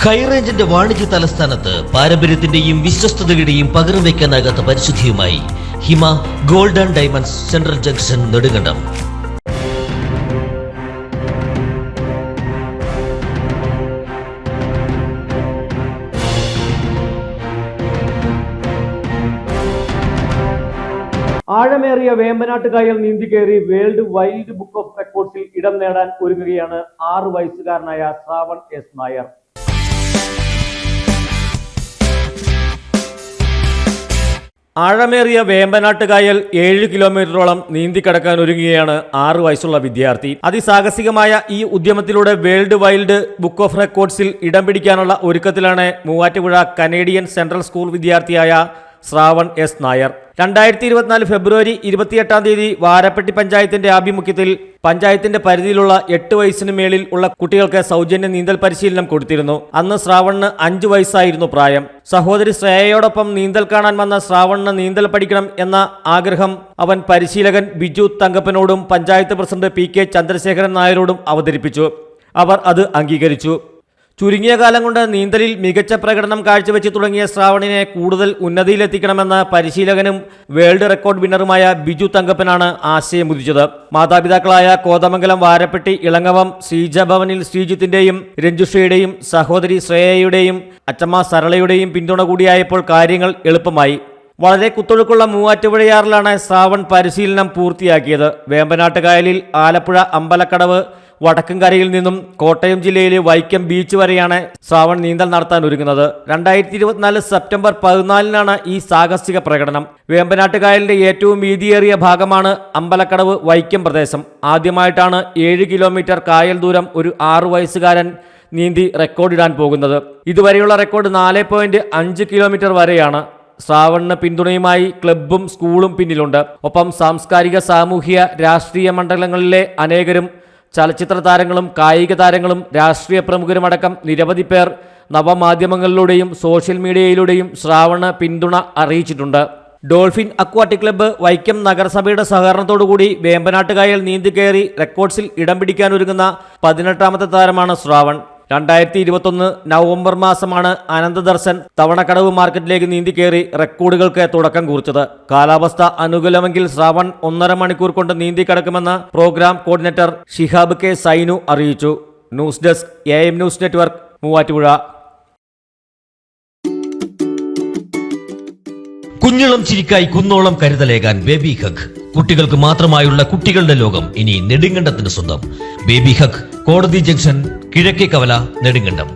ഹൈറേഞ്ചിന്റെ വാണിജ്യ തലസ്ഥാനത്ത് പാരമ്പര്യത്തിന്റെയും വിശ്വസ്തതയുടെയും പകരം വയ്ക്കാനാകാത്ത പരിശുദ്ധിയുമായി Hima gold and diamonds central junction Nedumkandam. ആഴമേറിയ വേമ്പനാട്ട് കായൽ നീന്തിക്കേറി വേൾഡ് വൈൽഡ് ബുക്ക് ഓഫ് റെക്കോർഡ്സിൽ ഇടം നേടാൻ ഒരുങ്ങുകയാണ് 6 വയസ്സുകാരനായ ശ്രാവൺ എസ് നായർ. ആഴമേറിയ വേമ്പനാട്ട് കായൽ 7 കിലോമീറ്ററോളം നീന്തിക്കടക്കാൻ ഒരുങ്ങുകയാണ് 6 വയസ്സുള്ള വിദ്യാർത്ഥി. അതിസാഹസികമായ ഈ ഉദ്യമത്തിലൂടെ വേൾഡ് വൈൽഡ് ബുക്ക് ഓഫ് റെക്കോർഡ്സിൽ ഇടം പിടിക്കാനുള്ള ഒരുക്കത്തിലാണ് മൂവാറ്റുപുഴ കനേഡിയൻ സെൻട്രൽ സ്കൂൾ വിദ്യാർത്ഥിയായ ശ്രാവൺ എസ് നായർ. 2024 ഫെബ്രുവരി 28-ാം തീയതി വാരപ്പെട്ടി പഞ്ചായത്തിന്റെ ആഭിമുഖ്യത്തിൽ പഞ്ചായത്തിന്റെ പരിധിയിലുള്ള 8 വയസ്സിന് മേളിൽ ഉള്ള കുട്ടികൾക്ക് സൗജന്യ നീന്തൽ പരിശീലനം കൊടുത്തിരുന്നു. അന്ന് ശ്രാവണിന് 5 വയസ്സായിരുന്നു പ്രായം. സഹോദരി ശ്രേയയോടൊപ്പം നീന്തൽ കാണാൻ വന്ന ശ്രാവണിന് നീന്തൽ പഠിക്കണം എന്ന ആഗ്രഹം അവൻ പരിശീലകൻ ബിജു തങ്കപ്പനോടും പഞ്ചായത്ത് പ്രസിഡന്റ് PK ചന്ദ്രശേഖരൻ നായരോടും അവതരിപ്പിച്ചു. അവർ അത് അംഗീകരിച്ചു. ചുരുങ്ങിയ കാലം കൊണ്ട് നീന്തലിൽ മികച്ച പ്രകടനം കാഴ്ചവെച്ച് തുടങ്ങിയ ശ്രാവണിനെ കൂടുതൽ ഉന്നതിയിലെത്തിക്കണമെന്ന് പരിശീലകനും വേൾഡ് റെക്കോർഡ് വിന്നറുമായ ബിജു തങ്കപ്പനാണ് ആശയമുദിച്ചത്. മാതാപിതാക്കളായ കോതമംഗലം വാരപ്പെട്ടി ഇളങ്ങവം ശ്രീജഭവനിൽ ശ്രീജിത്തിന്റെയും രഞ്ജുഷയുടെയും സഹോദരി ശ്രേയയുടെയും അച്ചമ്മ സരളയുടെയും പിന്തുണ കൂടിയായപ്പോൾ കാര്യങ്ങൾ എളുപ്പമായി. വളരെ കുത്തൊഴുക്കുള്ള മൂവാറ്റുപുഴയാറിലാണ് ശ്രാവൺ പരിശീലനം പൂർത്തിയാക്കിയത്. വേമ്പനാട്ട് കായലിൽ ആലപ്പുഴ അമ്പലക്കടവ് വടക്കൻകരയിൽ നിന്നും കോട്ടയം ജില്ലയിലെ വൈക്കം ബീച്ച് വരെയാണ് ശ്രാവൺ നീന്തൽ നടത്താൻ ഒരുങ്ങുന്നത്. 2024 സെപ്റ്റംബർ 14-നാണ് ഈ സാഹസിക പ്രകടനം. വേമ്പനാട്ട് കായലിന്റെ ഏറ്റവും വീതിയേറിയ ഭാഗമാണ് അമ്പലക്കടവ് വൈക്കം പ്രദേശം. ആദ്യമായിട്ടാണ് 7 കിലോമീറ്റർ കായൽ ദൂരം ഒരു 6 വയസ്സുകാരൻ നീന്തി റെക്കോർഡിടാൻ പോകുന്നത്. ഇതുവരെയുള്ള റെക്കോർഡ് 4.5 കിലോമീറ്റർ വരെയാണ്. ശ്രാവണിന് പിന്തുണയുമായി ക്ലബ്ബും സ്കൂളും പിന്നിലുണ്ട്. ഒപ്പം സാംസ്കാരിക സാമൂഹ്യ രാഷ്ട്രീയ മണ്ഡലങ്ങളിലെ അനേകരും ചലച്ചിത്ര താരങ്ങളും കായിക താരങ്ങളും രാഷ്ട്രീയ പ്രമുഖരുമടക്കം നിരവധി പേർ നവമാധ്യമങ്ങളിലൂടെയും സോഷ്യൽ മീഡിയയിലൂടെയും ശ്രാവണ് പിന്തുണ അറിയിച്ചിട്ടുണ്ട്. ഡോൾഫിൻ അക്വാട്ടിക് ക്ലബ്ബ് വൈക്കം നഗരസഭയുടെ സഹകരണത്തോടുകൂടി വേമ്പനാട്ട് കായൽ നീന്തിക്കയറി റെക്കോർഡ്സിൽ ഇടം പിടിക്കാനൊരുങ്ങുന്ന 18-ാമത്തെ താരമാണ് ശ്രാവൺ. 2021 നവംബർ മാസമാണ് അനന്തദർശൻ തവണക്കടവ് മാർക്കറ്റിലേക്ക് നീന്തിക്കയറി റെക്കോർഡുകൾക്ക് തുടക്കം കുറിച്ചത്. കാലാവസ്ഥ അനുകൂലമെങ്കിൽ ശ്രാവൺ 1.5 മണിക്കൂർ കൊണ്ട് നീന്തിക്കടക്കുമെന്ന് programme coordinator Shihab K Sainu അറിയിച്ചു. News desk AM news network Muvattupuzha. കുഞ്ഞിളം ചിരിക്കായി കുന്നോളം കരുതലേകാൻ ബേബി ഹഗ്. കുട്ടികൾക്ക് മാത്രമായുള്ള കുട്ടികളുടെ ലോകം ഇനി നെടുങ്കണ്ടത്തിന് സ്വന്തം. ബേബി ഹഗ്, കോടതി ജംഗ്ഷൻ, കിഴക്കേ കവല, നെടുങ്കണ്ടം.